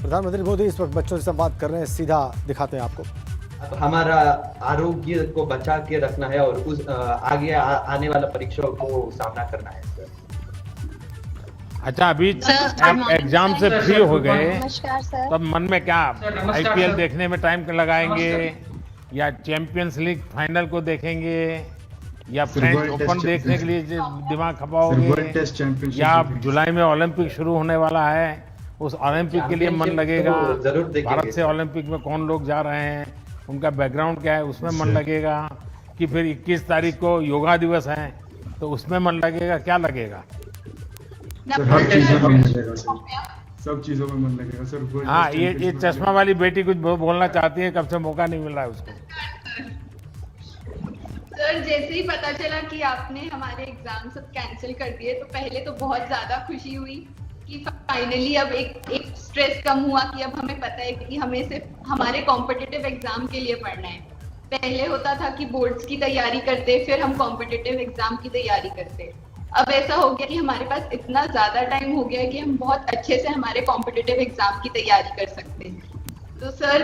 प्रधानमंत्री मोदी इस वक्त बच्चों से संवाद कर रहे हैं, सीधा दिखाते हैं आपको। अब हमारा आरोग्य को बचा के रखना है और उस आगे आने वाला परीक्षाओं को सामना करना है सर। अच्छा, अभी एग्जाम से फ्री हो गए, नमस्कार सर। तब मन में क्या आईपीएल देखने में टाइम लगाएंगे या चैंपियंस लीग फाइनल को देखेंगे या फ्रेंच ओपन देखने के लिए दिमाग खपाओगे या जुलाई में ओलंपिक शुरू होने वाला है उस ओलंपिक के लिए मन लगेगा? भारत से ओलंपिक में कौन लोग जा रहे हैं, उनका बैकग्राउंड क्या है, उसमें मन लगेगा कि फिर 21 तारीख को योगा दिवस है तो उसमें मन लगेगा? क्या लगेगा? हर चीजों में मन लगेगा सर, सब चीजों में मन लगेगा सर। हाँ, ये चश्मा वाली बेटी कुछ बोलना चाहती है, कब से मौका नहीं मिल रहा है उसको। सर जैसे ही पता चला कि आपने हमारे एग्जाम सब कैंसिल कर दिए तो पहले तो बहुत ज्यादा खुशी हुई कि फाइनली अब एक स्ट्रेस कम हुआ कि अब हमें पता है कि हमें सिर्फ हमारे कॉम्पिटिटिव एग्जाम के लिए पढ़ना है। पहले होता था कि बोर्ड्स की तैयारी करते फिर हम कॉम्पिटिटिव एग्जाम की तैयारी करते, अब ऐसा हो गया कि हमारे पास इतना ज्यादा टाइम हो गया है कि हम बहुत अच्छे से हमारे कॉम्पिटिटिव एग्जाम की तैयारी कर सकते हैं। तो सर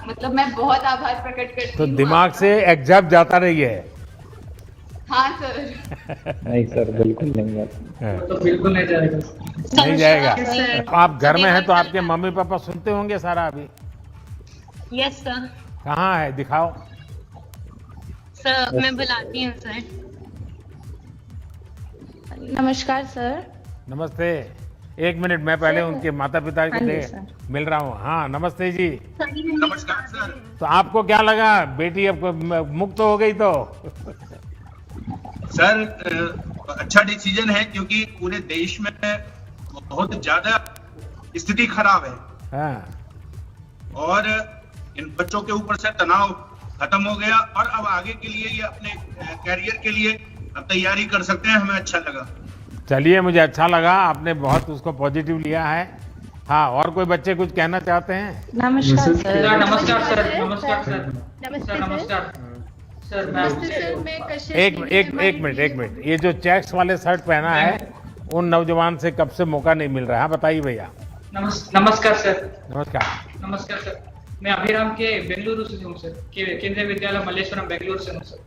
मतलब मैं बहुत आभार प्रकट करती हूँ। तो दिमाग से एग्जाम जाता नहीं है? हाँ सर। नहीं सर, बिल्कुल नहीं है। तो बिल्कुल नहीं जाएगा। नहीं जाएगा। आप घर में हैं तो आपके मम्मी पापा सुनते होंगे सारा अभी? Yes sir. कहाँ है, दिखाओ। सर मैं बुलाती हूँ सर। नमस्कार सर। नमस्ते। एक मिनट, मैं पहले उनके माता पिता को मिल रहा हूँ। हाँ नमस्ते जी। नमस्कार सर। तो आपको क्या लगा बेटी अब मुक्त हो गई तो? सर अच्छा डिसीजन है क्योंकि पूरे देश में बहुत ज्यादा स्थिति खराब है। हाँ। और इन बच्चों के ऊपर से तनाव खत्म हो गया और अब आगे के लिए ये अपने कैरियर के लिए अब तैयारी कर सकते हैं। हमें अच्छा लगा। चलिए, मुझे अच्छा लगा, आपने बहुत उसको पॉजिटिव लिया है। हाँ, और कोई बच्चे कुछ कहना चाहते हैं? नमस्कार सर। नमस्कार सर। नमस्कार सर। नमस्ते नमस्कार सर। एक मिनट, ये जो चेक्स वाले शर्ट पहना है उन नौजवान से कब से मौका नहीं मिल रहा है? बताइए भैया। नमस्कार सर। नमस्कार। नमस्कार सर। मैं अभिराम के बेंगलुरु से हूँ सर, केंद्रीय विद्यालय मल्लेश्वरम बेंगलुरु से हूँ सर।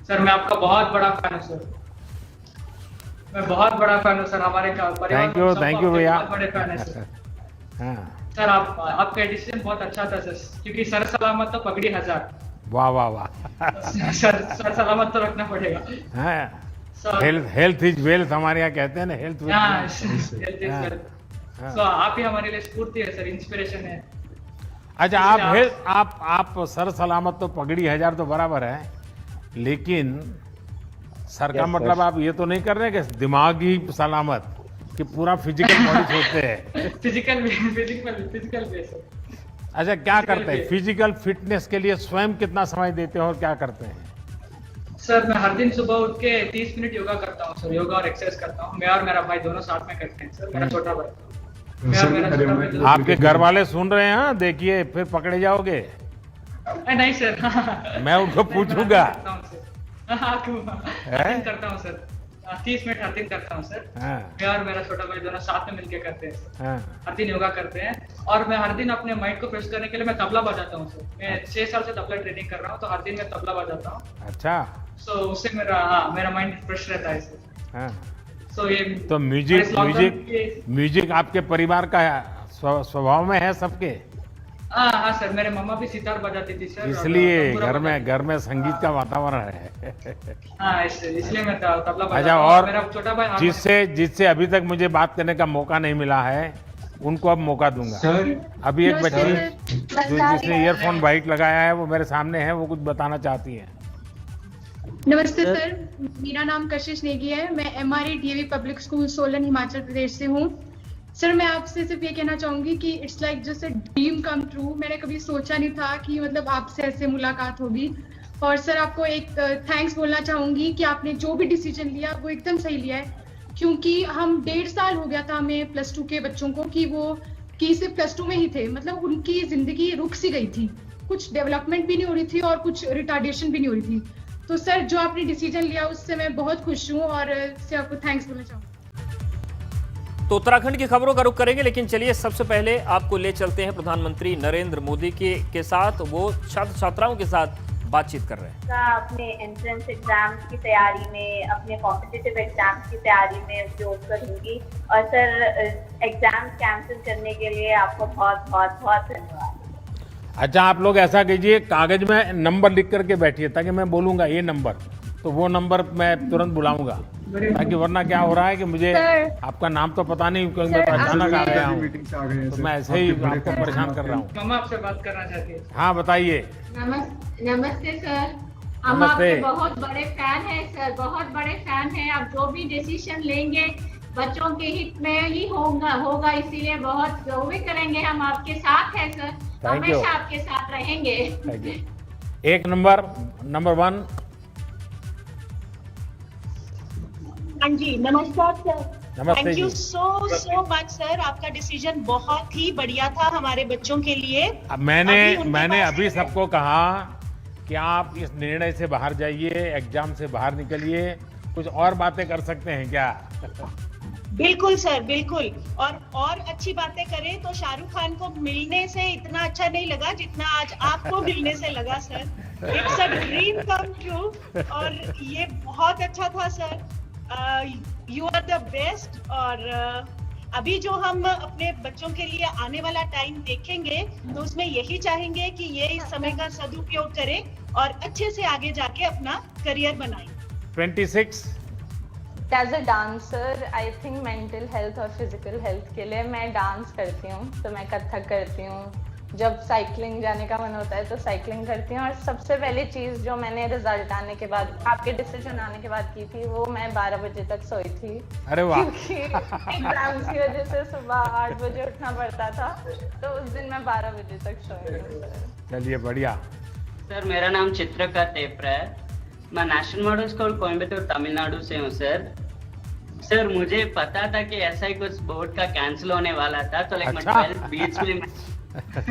सर मैं आपका बहुत बड़ा फैन हूँ सर, मैं बहुत बड़ा फैन हूँ सर। हमारे परिवार थैंक यू भैया। बहुत बड़े फैन है सर। हाँ। सर आपका डिसीजन बहुत अच्छा था सर, क्योंकि सर सलामत तो पगड़ी हजार। वाह वाह वाह। सर सलामत तो रखना पड़ेगा। हाँ, हेल्थ इज वेल्थ हमारे यहाँ कहते हैं ना, हेल्थ इज वेल्थ। तो आप ही हमारे लिए स्फूर्ति है सर, इंस्पिरेशन है। अच्छा, आप सर सलामत तो पगड़ी हजार तो बराबर है, लेकिन सर का मतलब आप ये तो नहीं कर रहे कि दिमागी सलामत, कि पूरा फिजिकल बॉडी सोचते हैं? Physical base. अच्छा, क्या करते हैं फिजिकल फिटनेस के लिए? स्वयं कितना समय देते हैं और क्या करते हैं? सर मैं हर दिन सुबह उठ के 30 मिनट योगा करता हूँ सर, योगा और एक्सरसाइज करता हूँ। मैं और मेरा भाई दोनों साथ में करते हैं सर, मेरा छोटा भाई। आपके घर वाले सुन रहे हैं, देखिए फिर पकड़े जाओगे। नहीं सर। मैं उनको पूछूंगा। करता हूँ सर, 30 मिनट हर दिन करता हूँ सर। मैं और मेरा छोटा भाई दोनों साथ में मिलकर करते हैं सर। हर दिन योगा करते हैं और मैं हर दिन अपने माइंड को फ्रेश करने के लिए मैं तबला बजाता हूँ सर। मैं 6 साल से तबला ट्रेनिंग कर रहा हूँ, तो हर दिन मैं तबला बजाता हूँ। अच्छा। सो उससे मेरा माइंड फ्रेश रहता है सर। सो ये तो म्यूजिक आपके परिवार का स्वभाव में है सबके? हाँ सर, मेरे मम्मा भी सितार बजाती थी सर, इसलिए घर में संगीत का वातावरण है। हाँ, इसलिए मैं तबला बजाता। अच्छा, और मेरा छोटा भाई जिससे अभी तक मुझे बात करने का मौका नहीं मिला है, उनको अब मौका दूंगा सर। अभी एक बच्ची जिसने ईयरफोन वाइट लगाया है वो मेरे सामने है, वो कुछ बताना चाहती है। नमस्ते सर, मेरा नाम कशिश नेगी है। मैं MRE DAV public school Solan Himachal Pradesh से हूँ। सर मैं आपसे सिर्फ ये कहना चाहूंगी कि it's like just a dream come true. मैंने कभी सोचा नहीं था कि मतलब आपसे ऐसे मुलाकात होगी। और सर आपको एक थैंक्स बोलना चाहूंगी कि आपने जो भी डिसीजन लिया वो एकदम सही लिया है, क्योंकि हम 1.5 साल हो गया था हमें +2 के बच्चों को कि सिर्फ +2 में ही थे, मतलब उनकी जिंदगी रुक सी गई थी, कुछ डेवलपमेंट भी नहीं हो रही थी और कुछ रिटार्डेशन भी नहीं हो रही थी। तो सर जो आपने डिसीजन लिया उससे मैं बहुत खुश हूँ और इससे आपको थैंक्स बोलना चाहूँगी। तो उत्तराखंड की खबरों का रुख करेंगे, लेकिन चलिए सबसे पहले आपको ले चलते हैं प्रधानमंत्री नरेंद्र मोदी के साथ। वो छात्र छात्राओं के साथ बातचीत कर रहे हैं। अपने एंट्रेंस एग्जाम्स की तैयारी में, अपने कॉम्पिटिटिव एग्जाम्स की तैयारी में उपयोग करूंगी। और सर, एग्जाम्स कैंसिल करने के लिए आपको बहुत बहुत बहुत धन्यवाद। अच्छा, आप लोग ऐसा कीजिए, कागज में नंबर लिख करके बैठिए, ताकि मैं बोलूंगा ये नंबर, तो वो नंबर मैं तुरंत बुलाऊंगा, ताकि वरना क्या हो रहा है कि मुझे आपका नाम तो पता नहीं, क्योंकि मैं अचानक आ गया हूँ, तो मैं ऐसे ही आपको परेशान कर रहा हूँ। मम्मा आपसे बात करना चाहती है। हाँ, बताइए। नमस्ते सर, हम आपके बहुत बड़े फैन हैं सर, बहुत बड़े फैन हैं। आप जो भी डिसीजन लेंगे बच्चों के हित में ही होगा, इसीलिए बहुत जो भी करेंगे हम आपके साथ हैं सर, हमेशा आपके साथ रहेंगे। एक नंबर 1। हाँ जी, नमस्कार सर। नमस्ते। Thank you so much sir, आपका डिसीजन बहुत ही बढ़िया था हमारे बच्चों के लिए। मैंने अभी सबको कहा कि आप इस निर्णय से बाहर जाइए, एग्जाम से बाहर निकलिए, कुछ और बातें कर सकते हैं क्या? बिल्कुल सर, बिल्कुल। और अच्छी बातें करें तो शाहरुख खान को मिलने से इतना अच्छा नहीं लगा जितना आज आपको मिलने से लगा sir. It's a dream come true, और ये बहुत अच्छा था sir. You are the best. और अभी जो हम अपने बच्चों के लिए आने वाला टाइम देखेंगे, तो उसमें यही चाहेंगे कि ये इस समय का सदुपयोग करें और अच्छे से आगे जाके अपना करियर बनाएं। 26। As a dancer, I think mental health और फिजिकल हेल्थ के लिए मैं डांस करती हूँ, तो मैं कथक करती हूँ। जब साइकिलिंग जाने का मन होता है तो साइकिलिंग करती हूँ। और सबसे पहली चीज़ जो मैंने रिजल्ट आने के बाद, आपके डिसीजन आने के बाद की थी, वो मैं 12 बजे तक सोई थी। अरे वाह। क्योंकि एग्जाम्स की वजह से सुबह 8 बजे उठना पड़ता था, तो उस दिन मैं 12 बजे तक सोई हूँ। चलिए, बढ़िया। सर, मेरा नाम चित्रका तेपरा है, मैं national model school Coimbatore Tamil Nadu से हूँ सर। सर, मुझे पता था कि ऐसा ही कुछ बोर्ड का कैंसिल होने वाला था, तो लाइक मैं 12th बीच में तो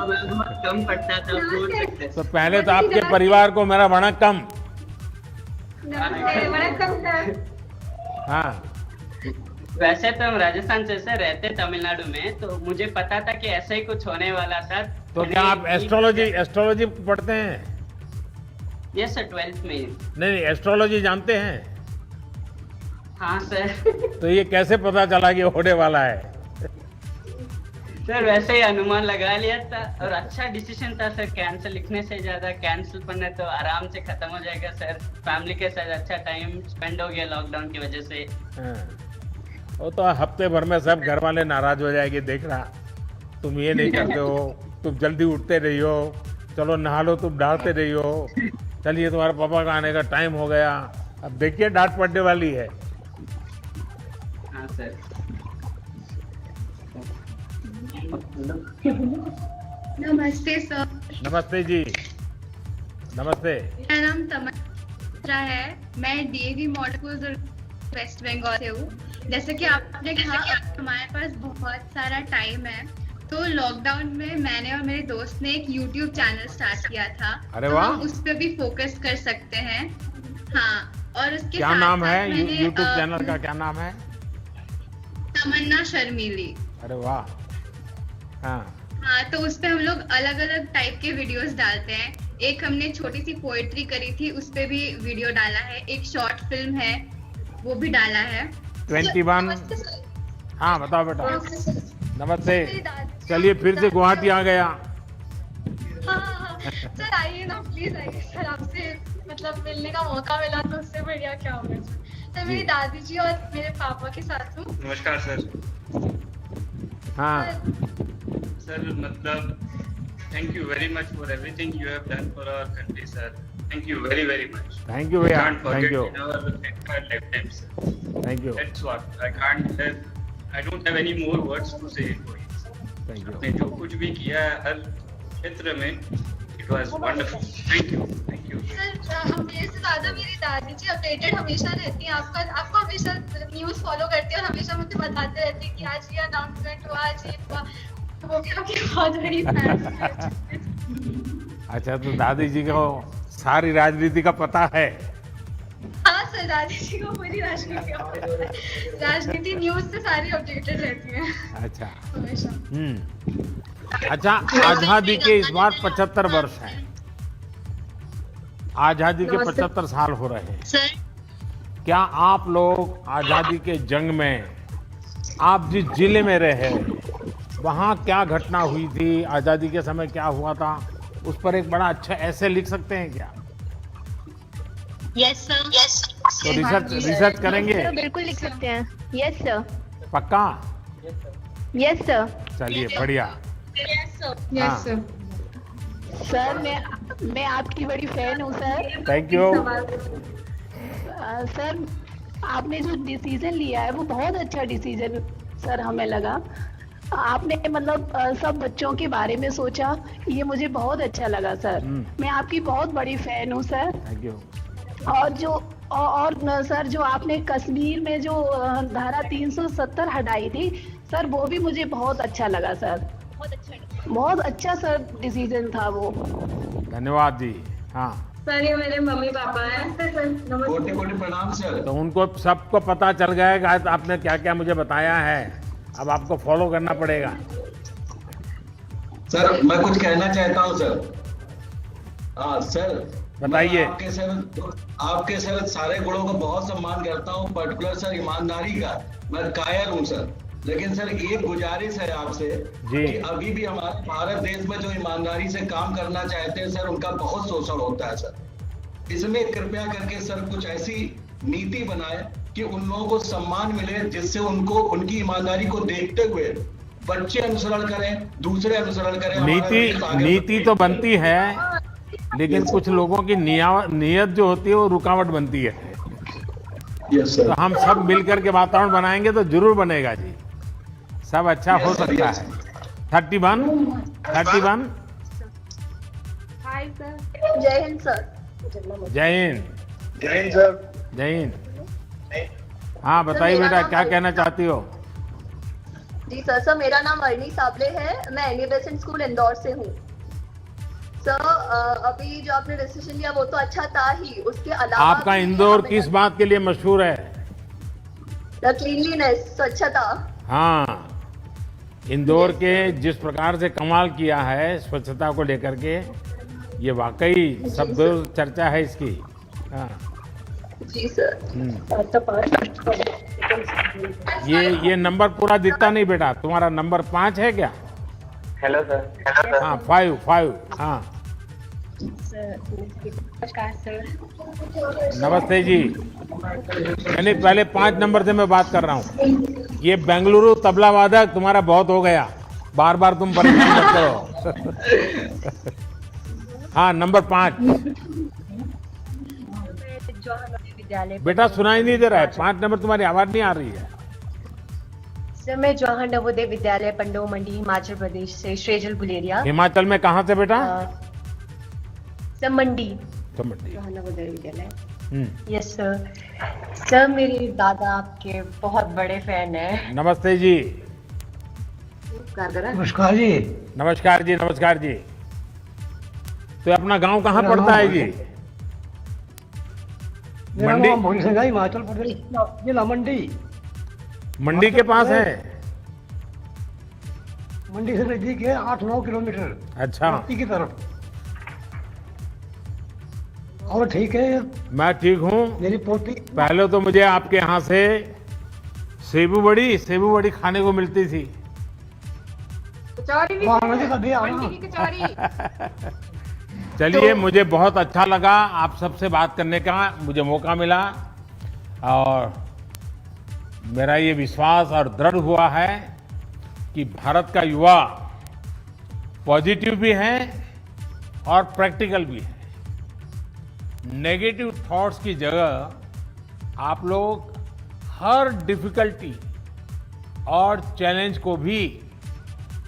मैं बहुत कम पढ़ता था, बोल सकते। तो पहले तो आपके परिवार को मेरा वणक्कम। हाँ, वैसे तो हम राजस्थान से सर, रहते तमिलनाडु में, तो मुझे पता था कि ऐसा ही कुछ होने वाला था। तो क्या आप एस्ट्रोलॉजी पढ़ते हैं? यस सर, 12th में। नहीं, एस्ट्रोलॉजी जानते हैं? हाँ सर। तो ये कैसे पता चला कि होने वाला है? सर, वैसे ही अनुमान लगा लिया था, और अच्छा डिसीजन था सर। कैंसिल लिखने से ज्यादा कैंसिल पढ़ने तो आराम से खत्म हो जाएगा सर। फैमिली के साथ अच्छा टाइम स्पेंड हो गया लॉकडाउन की वजह से। वो तो हफ्ते भर में सब घर वाले नाराज हो जाएंगे, देख रहा तुम ये नहीं करते हो, तुम जल्दी उठते रही हो, चलो नहा लो, तुम डांटते रही हो, चलिए तुम्हारे पापा का आने का टाइम हो गया। अब देखिए, डांट पड़ने वाली है। हाँ सर। नमस्ते सर। नमस्ते जी। नमस्ते। मेरा नाम तमन्ना है, मैं DAV model school West Bengal से हूँ। जैसे कि आपने कहा, हमारे पास बहुत सारा टाइम है, तो लॉकडाउन में मैंने और मेरे दोस्त ने एक यूट्यूब चैनल स्टार्ट किया था। अरे तो वाह। हम उस पर भी फोकस कर सकते हैं। हाँ, और उसके क्या नाम है यूट्यूब चैनल का? क्या नाम है? तमन्ना शर्मीली। अरे वाह। हाँ, तो उस पे हम लोग अलग अलग टाइप के वीडियोस डालते हैं। एक हमने छोटी सी पोएट्री करी थी, उस पे भी वीडियो डाला है। एक शॉर्ट फिल्म है, वो भी डाला है। 21। हाँ, बताओ बेटा। नमस्ते। चलिए, फिर से गुवाहाटी आ गया। हाँ, सर आइए ना, प्लीज आइए सर। आपसे मतलब मिलने का मौका मिला तो उससे बढ़िया क्या होगा सर। मेरी दादी जी और मेरे पापा के साथ हूँ। नमस्कार सर। हाँ सर, मतलब thank you very much for everything you have done for our country sir. Thank you very much. Thank you भैया। Thank you. Thank you. That's what I don't have any more words to say for you. Thank you. आपने जो कुछ भी किया है हर क्षेत्र में, it was wonderful. Thank you. Sir, मेरे से ज्यादा मेरी दादी जी अपडेटेड हमेशा रहती हैं। आपको हमेशा न्यूज़ फॉलो करती है और हमेशा मुझे बताते रहती है कि आज ये अनाउंसमेंट हुआ, आज ये हुआ। वो भी आपकी बहुत बड़ी फैन है। अच्छा, तो दादी जी को सारी राजनीति का पता है? हाँ सर, दादी जी को पूरी मेरी राजनीति न्यूज से सारी अपडेटेड रहती है अच्छा हमेशा। अच्छा, आजादी के इस बार 75 वर्ष हैं। आजादी के 75 साल हो रहे हैं। क्या आप लोग आजादी के जंग में, आप जिस जिले में रहे, वहाँ क्या घटना हुई थी, आजादी के समय क्या हुआ था, उस पर एक बड़ा अच्छा ऐसे लिख सकते हैं क्या? Yes sir. तो रिसर्च करेंगे? बिल्कुल लिख सकते हैं। Yes sir. पक्का? Yes sir. चलिए बढ़िया। Yes sir. सर मैं आपकी बड़ी फैन हूँ सर। Thank you. सर आपने जो डिसीजन लिया है वो बहुत अच्छा डिसीजन सर हमें लगा। आपने मतलब सब बच्चों के बारे में सोचा, ये मुझे बहुत अच्छा लगा सर। मैं आपकी बहुत बड़ी फैन हूँ सर। Thank you. और सर जो आपने कश्मीर में जो धारा 370 हटाई थी सर, वो भी मुझे बहुत अच्छा लगा सर। बहुत अच्छा सर डिसीजन था वो। धन्यवाद जी। हाँ सर ये मेरे मम्मी पापा हैं। कोटि कोटि प्रणाम सर। तो उनको सबको पता चल गया कि आज आपने क्या क्या मुझे बताया है। अब आपको फॉलो करना पड़ेगा। सर मैं कुछ कहना चाहता हूँ सर। हाँ सर बताइए। आपके सर सारे गुणों का बहुत सम्मान करता हूँ, पर्टिकुलर सर ईमानदारी का मैं कायल हूँ सर। लेकिन सर एक गुजारिश है आपसे कि अभी भी हमारे भारत देश में जो ईमानदारी से काम करना चाहते हैं सर, उनका बहुत शोषण होता है सर। इसमें कृपया करके सर कुछ ऐसी नीति बनाए कि उन लोगों को सम्मान मिले, जिससे उनको उनकी ईमानदारी को देखते हुए बच्चे अनुसरण करें, दूसरे अनुसरण करें। नीति तो बनती है, लेकिन कुछ लोगों की नियत जो होती है वो रुकावट बनती है। तो हम सब मिलकर के वातावरण बनाएंगे तो जरूर बनेगा जी, सब अच्छा हो सकता है। 31 हाय सर। जय हिंद सर। जय हिंद। जय हिंद सर। जय हिंद। हाँ बताइए बेटा, क्या कहना चाहती हो? जी सर मेरा नाम अर्नी साबले है, मैं एनी बेसेंट स्कूल इंदौर से हूँ सर। अभी जो आपने डिसीजन लिया वो तो अच्छा था ही, उसके अलावा आपका इंदौर किस बात के लिए मशहूर है? क्लीनलीनेस, स्वच्छता। हाँ, इंदौर के जिस प्रकार से कमाल किया है स्वच्छता को लेकर के, ये वाकई सब चर्चा है इसकी। हाँ जी सर। ये नंबर पूरा दिखता नहीं बेटा, तुम्हारा नंबर 5 है क्या? Hello sir. हाँ 5। हाँ नमस्कार सर। नमस्ते जी। यानी पहले 5 नंबर से मैं बात कर रहा हूँ। ये बेंगलुरु तबला वादक तुम्हारा बहुत हो गया, बार बार तुम परेशान मत करो। हाँ नंबर 5 बेटा, सुनाई नहीं दे रहा है। 5 नंबर तुम्हारी आवाज नहीं आ रही है। सर मैं जवाहर नवोदय विद्यालय पंडो मंडी हिमाचल प्रदेश से श्रेजल गुलेरिया। हिमाचल में कहाँ से बेटा? सर मंडी। तो मंडी Jawahar Navodaya Vidyalaya. Yes sir. Sir मेरे दादा आपके बहुत बड़े फैन हैं। नमस्ते जी। नमस्कार जी। नमस्कार जी। नमस्कार जी। तो अपना गांव कहाँ पड़ता है जी? मंडी। हिमाचल प्रदेश जिला मंडी। मंडी के पास है? मंडी से नजदीक है, 8-9 किलोमीटर। अच्छा की तरफ। और ठीक है? मैं ठीक हूँ। मेरी पोती। पहले तो मुझे आपके यहाँ से सेबू बड़ी खाने को मिलती थी। चलिए, मुझे बहुत अच्छा लगा आप सबसे बात करने का मुझे मौका मिला, और मेरा ये विश्वास और दृढ़ हुआ है कि भारत का युवा पॉजिटिव भी है और प्रैक्टिकल भी है। नेगेटिव थॉट्स की जगह आप लोग हर डिफिकल्टी और चैलेंज को भी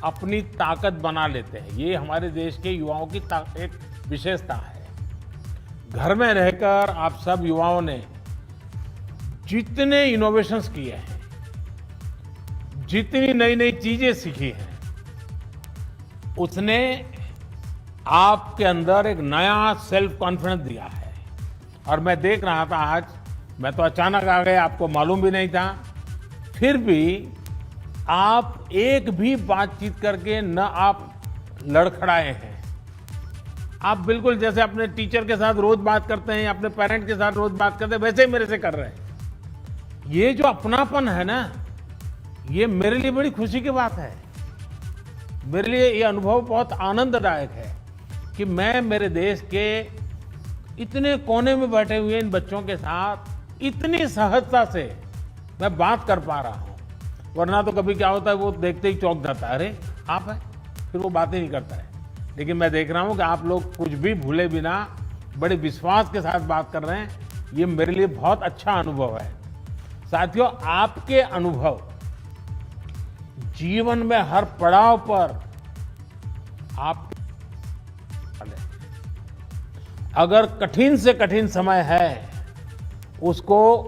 अपनी ताकत बना लेते हैं। ये हमारे देश के युवाओं की एक विशेषता है। घर में रहकर आप सब युवाओं ने जितने इनोवेशंस किए हैं, जितनी नई नई चीजें सीखी हैं, उसने आपके अंदर एक नया सेल्फ कॉन्फिडेंस दिया है। और मैं देख रहा था आज मैं तो अचानक आ गया, आपको मालूम भी नहीं था। फिर भी आप एक भी बातचीत करके न आप लड़खड़ाए हैं। आप बिल्कुल जैसे अपने टीचर के साथ रोज बात करते हैं, अपने पेरेंट के साथ रोज बात करते हैं, वैसे ही मेरे से कर रहे हैं। ये जो अपनापन है ना, ये मेरे लिए बड़ी खुशी की बात है। मेरे लिए ये अनुभव बहुत आनंददायक है कि मैं मेरे देश के इतने कोने में बैठे हुए इन बच्चों के साथ इतनी सहजता से मैं बात कर पा रहा हूँ। वरना तो कभी क्या होता है, वो देखते ही चौंक जाता है, अरे आप है, फिर वो बात ही नहीं करता है। लेकिन मैं देख रहा हूँ कि आप लोग कुछ भी भूले बिना बड़े विश्वास के साथ बात कर रहे हैं। ये मेरे लिए बहुत अच्छा अनुभव है। साथियों, आपके अनुभव जीवन में हर पड़ाव पर आप, अगर कठिन से कठिन समय है उसको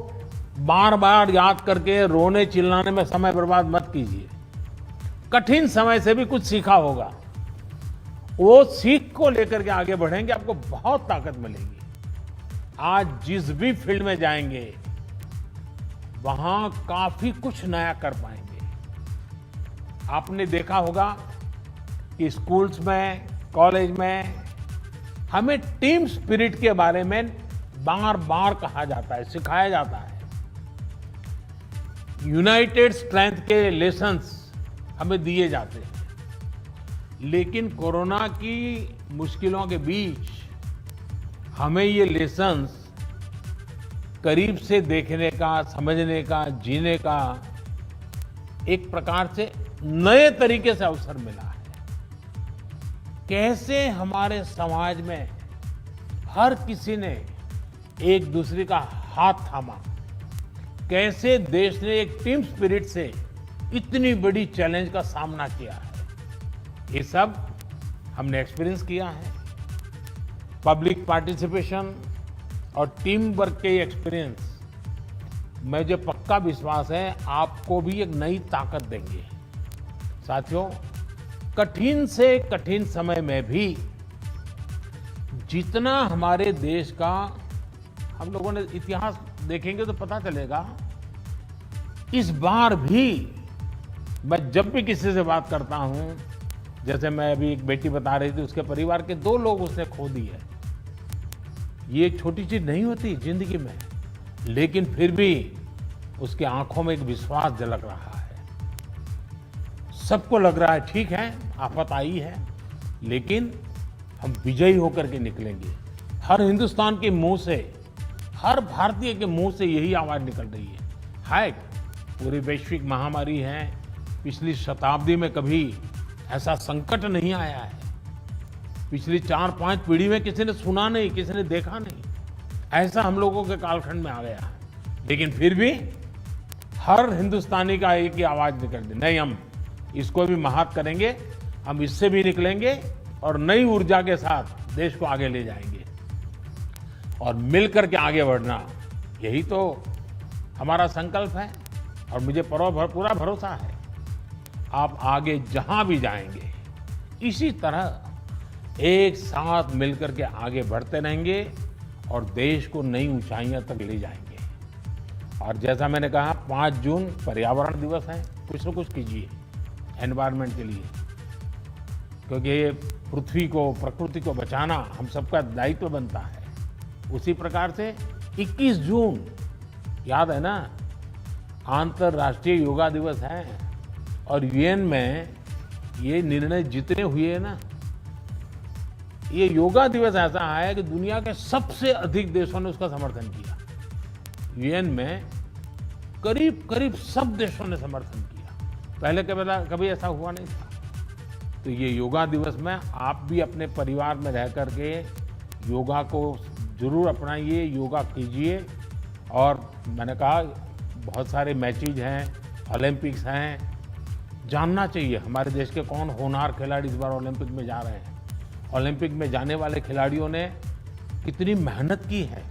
बार बार याद करके रोने चिल्लाने में समय बर्बाद मत कीजिए। कठिन समय से भी कुछ सीखा होगा, वो सीख को लेकर के आगे बढ़ेंगे, आपको बहुत ताकत मिलेगी। आज जिस भी फील्ड में जाएंगे वहां काफी कुछ नया कर पाएंगे। आपने देखा होगा कि स्कूल्स में, कॉलेज में हमें टीम स्पिरिट के बारे में बार बार कहा जाता है, सिखाया जाता है। यूनाइटेड स्ट्रेंथ के लेसन्स हमें दिए जाते हैं। लेकिन कोरोना की मुश्किलों के बीच हमें ये लेसन्स करीब से देखने का, समझने का, जीने का एक प्रकार से नए तरीके से अवसर मिला है। कैसे हमारे समाज में हर किसी ने एक दूसरे का हाथ थामा, कैसे देश ने एक टीम स्पिरिट से इतनी बड़ी चैलेंज का सामना किया है, ये सब हमने एक्सपीरियंस किया है। पब्लिक पार्टिसिपेशन और टीम वर्क के एक्सपीरियंस, मुझे पक्का विश्वास है आपको भी एक नई ताकत देंगे। साथियों, कठिन से कठिन समय में भी जितना हमारे देश का, हम लोगों ने इतिहास देखेंगे तो पता चलेगा, इस बार भी मैं जब भी किसी से बात करता हूं, जैसे मैं अभी एक बेटी बता रही थी, उसके परिवार के 2 लोग उसने खो दिए। ये एक छोटी चीज नहीं होती जिंदगी में, लेकिन फिर भी उसके आंखों में एक विश्वास झलक रहा है। सबको लग रहा है ठीक है, आफत आई है, लेकिन हम विजयी होकर के निकलेंगे। हर हिंदुस्तान के मुंह से, हर भारतीय के मुंह से यही आवाज निकल रही है। पूरी वैश्विक महामारी है, पिछली शताब्दी में कभी ऐसा संकट नहीं आया है। पिछली 4-5 पीढ़ी में किसी ने सुना नहीं, किसी ने देखा नहीं, ऐसा हम लोगों के कालखंड में आ गया है। लेकिन फिर भी हर हिंदुस्तानी का एक ही आवाज निकल रही, नहीं हम इसको भी महात करेंगे, हम इससे भी निकलेंगे और नई ऊर्जा के साथ देश को आगे ले जाएंगे। और मिलकर के आगे बढ़ना, यही तो हमारा संकल्प है। और मुझे पूरा भरोसा है आप आगे जहां भी जाएंगे इसी तरह एक साथ मिलकर के आगे बढ़ते रहेंगे और देश को नई ऊंचाइयों तक ले जाएंगे। और जैसा मैंने कहा, 5 जून पर्यावरण दिवस है, कुछ न कुछ कीजिए एनवायरनमेंट के लिए, क्योंकि ये पृथ्वी को, प्रकृति को बचाना हम सबका दायित्व बनता है। उसी प्रकार से 21 जून याद है ना, अंतर्राष्ट्रीय योगा दिवस है। और यूएन में ये निर्णय जितने हुए हैं ना, ये योगा दिवस ऐसा है कि दुनिया के सबसे अधिक देशों ने उसका समर्थन किया। यूएन में करीब करीब सब देशों ने समर्थन किया, पहले कभी ऐसा हुआ नहीं था। तो ये योगा दिवस में आप भी अपने परिवार में रह करके योगा को जरूर अपनाइए, योगा कीजिए। और मैंने कहा बहुत सारे मैचेज हैं, ओलंपिक्स हैं, जानना चाहिए हमारे देश के कौन होनहार खिलाड़ी इस बार ओलंपिक में जा रहे हैं। ओलंपिक में जाने वाले खिलाड़ियों ने कितनी मेहनत की है,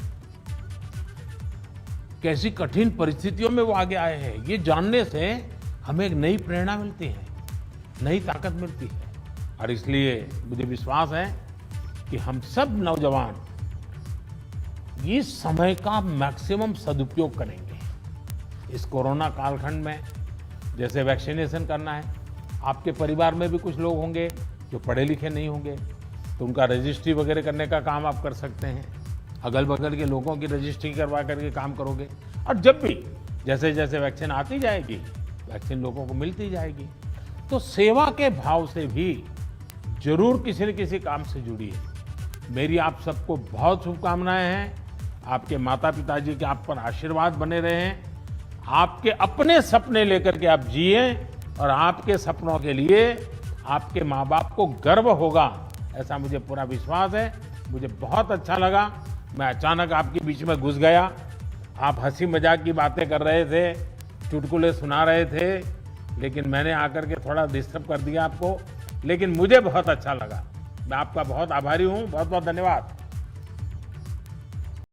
कैसी कठिन परिस्थितियों में वो आगे आए हैं। ये जानने से हमें एक नई प्रेरणा मिलती है, नई ताकत मिलती है। और इसलिए मुझे विश्वास है कि हम सब नौजवान इस समय का मैक्सिमम सदुपयोग करेंगे। इस कोरोना कालखंड में जैसे वैक्सीनेशन करना है, आपके परिवार में भी कुछ लोग होंगे जो पढ़े लिखे नहीं होंगे, तो उनका रजिस्ट्री वगैरह करने का काम आप कर सकते हैं। अगल बगल के लोगों की रजिस्ट्री करवा करके काम करोगे। और जब भी जैसे जैसे वैक्सीन आती जाएगी, वैक्सीन लोगों को मिलती जाएगी, तो सेवा के भाव से भी जरूर किसी न किसी काम से जुड़िए। मेरी आप सबको बहुत शुभकामनाएं हैं। आपके माता पिताजी के आप पर आशीर्वाद बने रहे। आपके अपने सपने लेकर के आप जिए और आपके सपनों के लिए आपके माँ बाप को गर्व होगा, ऐसा मुझे पूरा विश्वास है। मुझे बहुत अच्छा लगा, मैं अचानक आपके बीच में घुस गया। आप हंसी मजाक की बातें कर रहे थे, चुटकुले सुना रहे थे, लेकिन मैंने आकर के थोड़ा डिस्टर्ब कर दिया आपको, लेकिन मुझे बहुत अच्छा लगा। मैं आपका बहुत आभारी हूँ। बहुत बहुत धन्यवाद।